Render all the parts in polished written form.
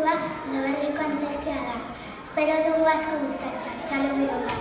diskoa edo berriko antzerkia da. Espero dugu asko gustatzea. Txalo bero da.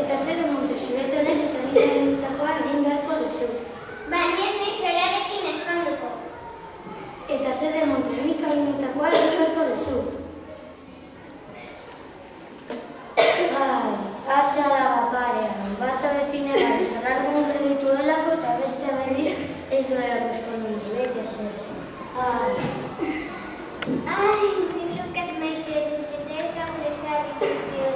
Eta zer emonte zuretonez eta nire egindutakoa egin beharko duzu. Baina ez niz berarekin ezkonduko. Eta zer emonte nik egindutakoa egin beharko duzu. Asa alaba parean, bata beti nera ezalargun gelditu delako eta beste berriz ez duelako eskondu, beti zer. Ni Lukas maite dut eta ezagun ezagik zio.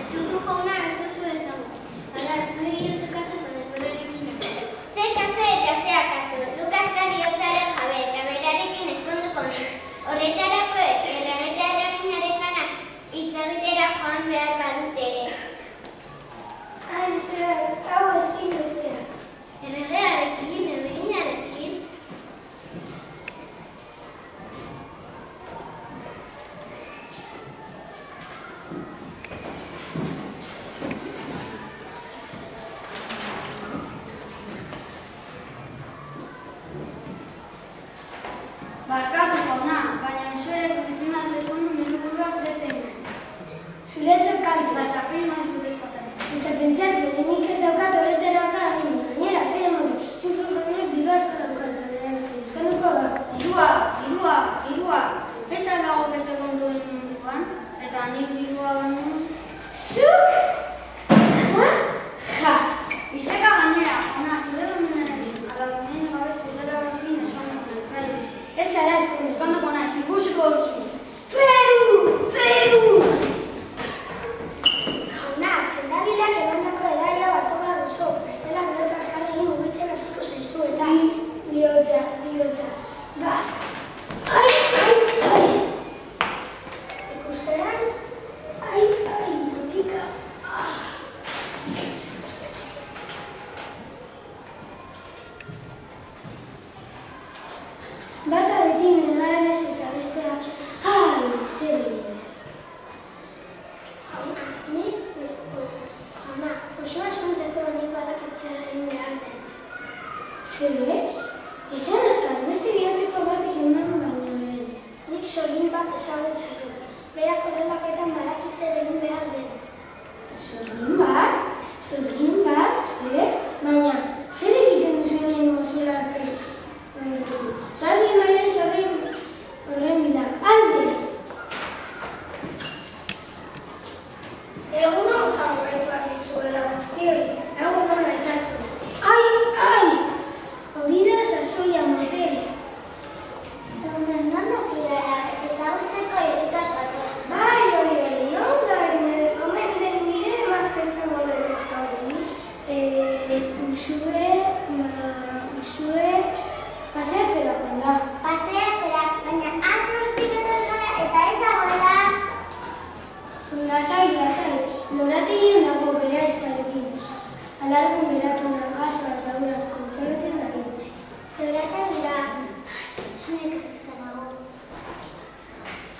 Txurruko una ez duzu ezagut. Hala, zure giozu kaso eta desberarekin. Ze kaso eta zea kaso. Lukas da bihotzaren jabe eta berarekin ezkonduko niz. Horretarako errabeta erraginaren gana hitzabitera joan behar badut ere. Zera, hau ezin bestea. Erregearekin, erreginarekin. Barkatu jauna, baina zure profesional desondu nire burua fresten. Zuretzat kaltu. Basafei maen zure espataren. Eta pentsatu, nik ez daukat horretaraka egin. Gainera, zaila modu, txufru jonek diru asko daukat. Eskonduko da. Dirua. Beza dago beste kontuen munduan, eta nik dirua baino. Zuk? Ja. Izeka gainera, ona, zure dominarekin. Ala dominen gabe zurera batekin eskonduko zailiz. Ez zara eskonduko. Eskonduko naiz, ikusiko duzu. Peru! Jauna, sendabilak emandako edaria bastoga duzu. Bestela bihotza azkarregin mugitzen hasiko zaizu eta... Bihotza. Ba. Ai! Ikustean? Ai, botika. Bata beti negaren ez eta bestea... Ai, zer egin. Jauna, osoa eskontzeko nik badakitzea egin behar den. Zer? Izan azkar, beste bihotzeko bat ilunan baino lehen. Nik sorgin bat ezagutzen du. Berak horrelaketan badakitzer egin behar den. Sorgin bat? Baina, zer egiten duzu egin mozurak? Zazli mailen horren bila. Alde! Egunon jaun gaizuak izuela guztioi, egunon naizatzu. Ai! Hori da sasoia motel. Non da zurera, ezagutzeko irrikaz batoz. Bai, hori, non zaren, omen den nire emazte zango denezka hori. Usue, paseatzera joan da. Paseatzera, baina antortik etorretara eta ez agoela. Lasai, lorategin dago bere aizparekin. Alargun geratu da, gasoa eta urat kontxaretzen da. Lorategira, zunek eta nago.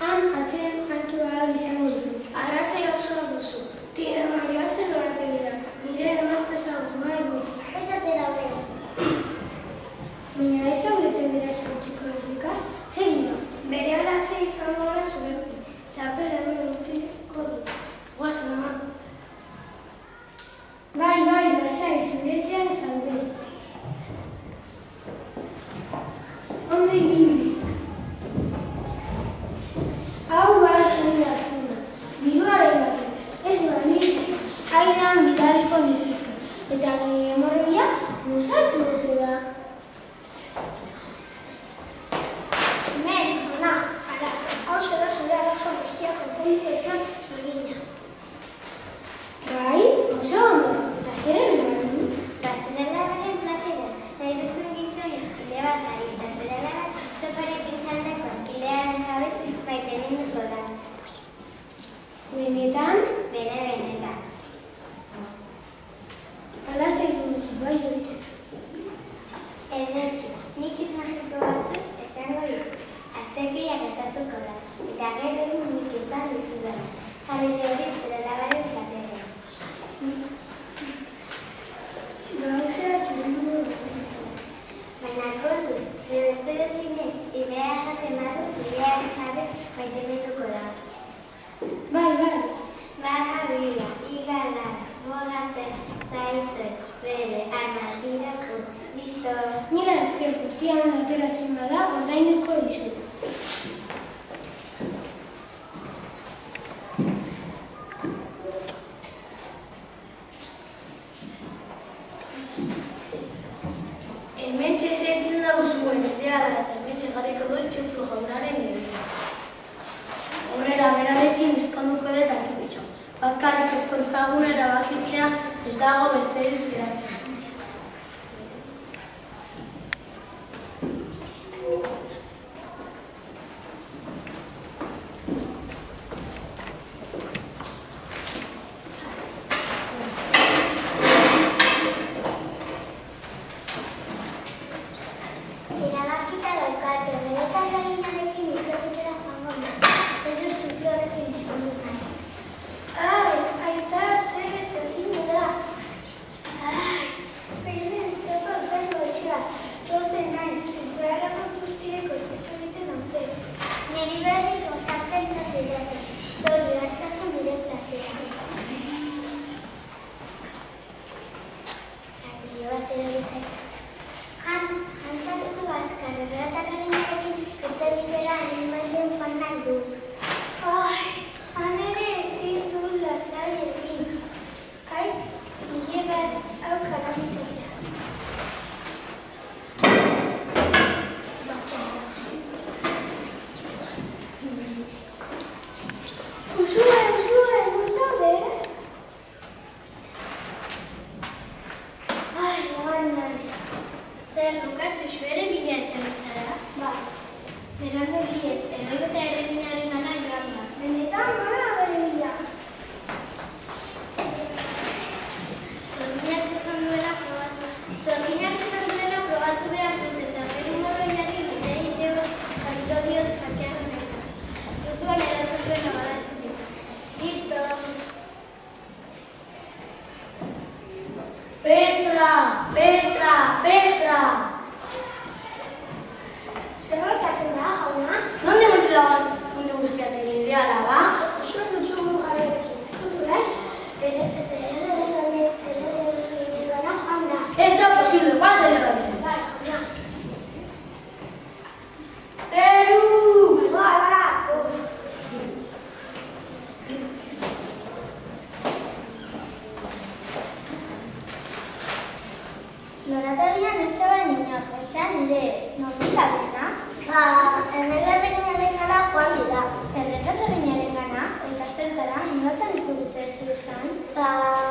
Han atzen hartu ahal izango duzu. Arrazoi osoa duzu. Tira maioa zen lorategira. Nire emazte zagutu nahi dut. Esate da bera. Baina ez zaudeten bera ezagutziko errikaz, segin da. Bere arazia izango gara zuen. Txapela hemen utziko dut. Guaz, mama. Bai, lasai, zure etxean zaude. Ondo ibili. Hau gara zuen da. Biruaren batek, ez baliz, aidan bidaliko dituzka. Eta nire morroia, nuzartu dutu da. Hemen, ona, hau zera zure arazo guztiak konponduetan zorgina. Bai, oso ondo, eta zeren labaren? Eta zure labaren platera, nahi duzun gizoia jile bat ari, eta zure labaren zoparekin jaldeko alkilearen jabez maite ninduko da. Benetan? Benetan. Hala segin dut, bai horiz. Ederki, nik magiko batzuk esango ditu. Azterkia gertatuko da, eta gero egin nik izan bizi da. Jarri hori zure labaren platera. Gauzea txalendu dut. Baina kontuz, zure bestero zinen, idea jaten badu, idearen jabez maitemetuko da. Bai. Barabila, igalara, mogazen, zaizuen, bere, armatirako, listo. Nire azken guztian ateratzen bada, ordainduko dizut. Hementxe esertzen dago zuen ideala eta hementxe jarriko dut txuflu jaunaren ideala. Horrela berarekin izkonduko dut akibitxo. Bakarrik ezkontzagun erabakitzea ez dago besterik geratzen. Erabakita daukat, benetan gabinarekin itzoketera joango da. Ez dut txuflu horrekin izkondu nahi. Ai, aita, zer ez egin da. Ai, zeinen zepa zaino etxea. Rozen nahi, beharrako guztireko zetu egiten dute. Neri berriz gozarten zatidate, zori hartzazu nire platea. Adio batera bezak. Jantzatuzu azkar, erratak garenarekin etzabitera animalien joan nahi dut. Ai, han ere ezin du lasai egin. Ai, hile bat hau kalamitatea. Usue, zaude? Ai, eman naiz. Zer, Lukas, usuere bilatzen zara? Bai, Berandu biet, errota erreginaren gana joan da. benetan gara bere bila. Zorginak esan duela probatu behar dut eta bere morroiari bide egiteko jarriko diot jakean honetan. Eskutuan eratu zuen abalatzen. Listo! Petra! Zer gertatzen da, jauna? Nonde gontela bat mundu guztiaten ideala, ba? Zuen dutxugu garekin eskuturaz, bere gana joan da. Ez da posible, pasa erabili. Bai, jauna. Peru! Ba! Lorategian ez zegoen inor, etxean nire ez. Normila dena? Erregarreginaren gara joan dira. Erregarreginaren gana, eta zertara, notan ez dugute ez izan? Ba...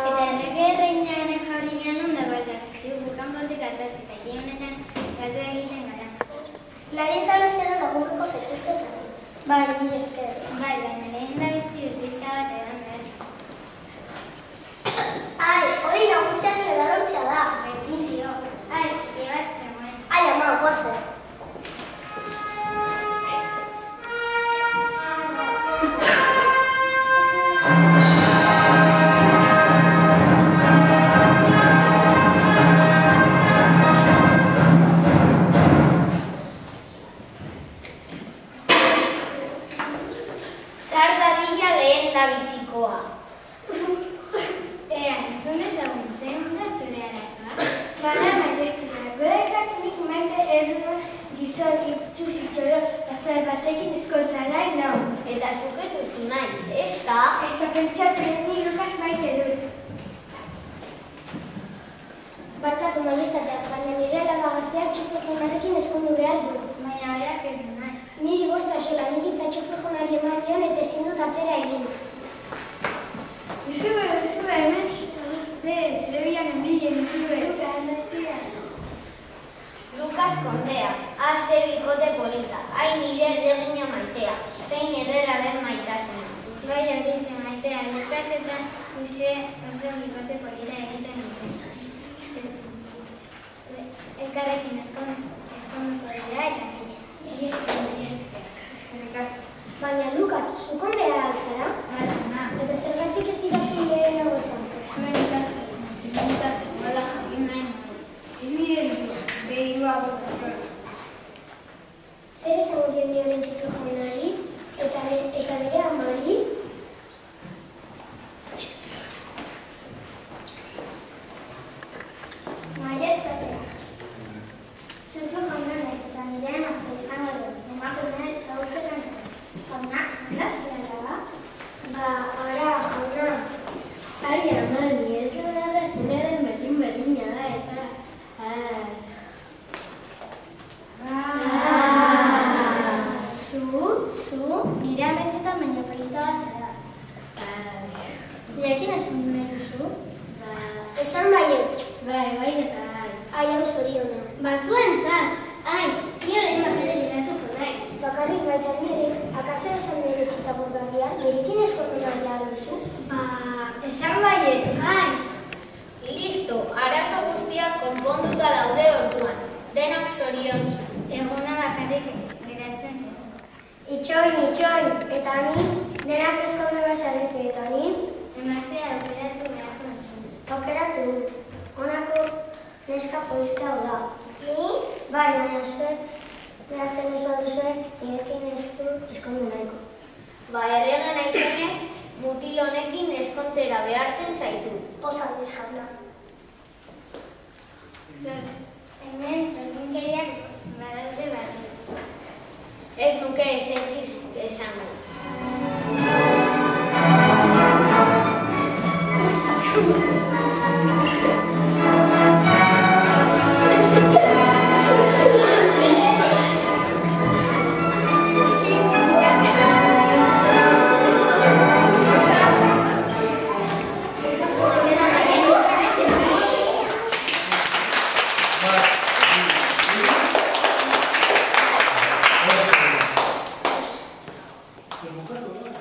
Eta erregarreginaren jaurinean ondago eta ziu bukan botik atoz eta hiri honetan gatu egiten gara. Nahi ezan ezkera lagunduko zaituztetan. Bai, mire esker. Bai, baina lehen da bizi urpizka bat edan behar. Ai, hori nagusian ebarontzia da. Berdin dio. Ez, bat zegoen. Ai, ama, guazen. Zardadilla lehen da bizikoa. Entzun dezagun, zein da zure arazoa? Bana maitezena, gure ikasnik maite ez duen gizoekin txusitxoro azar batekin eskoltza nahi nau. Eta zuk ez duzu nahi, ez da? Ez da pentsatzen ni Lukas maite dut. molestateak, baina nire alaba gazteak txofre jaunarekin ezkondu behar du. Baina berak ez du nahi. Niri bosta sola, nik itza txofre jaunari eman nion eta ezin dut atzera egin. Izue, emez, zure bilan enbilen, izue. Lukas Kondea, ze bikote polita, nire erregina maitea, zein edera den maitasuna. Bai hori ze maitea, Lukas eta Uxe oso bikote polita egiten duten. Elkarrekin eskonduko dira eta eskerrik asko. Baina, Lukas, zu kondea altzara? Baina, Eta zergatik ez dira zuen lehenago esan? zuen ikasi, nola jakin nahi nahi. Ez nire ditu, behirua goztasora. Zer esango dion dioren txofre jaunari eta bere amari? Maia esatea. Txofre jaunari eta nire emazte izango du. Emakumea ezagutzen dut. Jauna, nola zuen alaba? Ba, ara, jauna. Ai, ama, nire zuen alaba zinaren berdin-berdina da eta... Zu, nire ametxetan baina polita bazara. Nirekin eskondu nahi duzu? Esan baiet. Bai, eta bai. Ai, hau zoriona. Batzuentzat, nire bat ere geratuko nahi. Bakarrik baita nire, akaso esan nire txita burgarria, nirekin eskondu nahi duzu? Esan baiet, Listo, arazo guztiak konponduta daude orduan. Denak zoriontsu. Eguna bakarrik geratzen zen. Itxoin, eta ni, denak eskondu bazarete, eta ni, Emaztea aukeratu beharko duzu. aukeratu, honako neska polita hau da. Ni? Bai, baina zuek, behatzen ez baduzue, nirekin ez du eskondu nahiko. Errege naizenez, mutil honekin eskontzera behartzen zaitu. Osa jauna. Hemen zorginkeriak badaude barri. Ez nuke esentziz esango. Democrático, ¿no?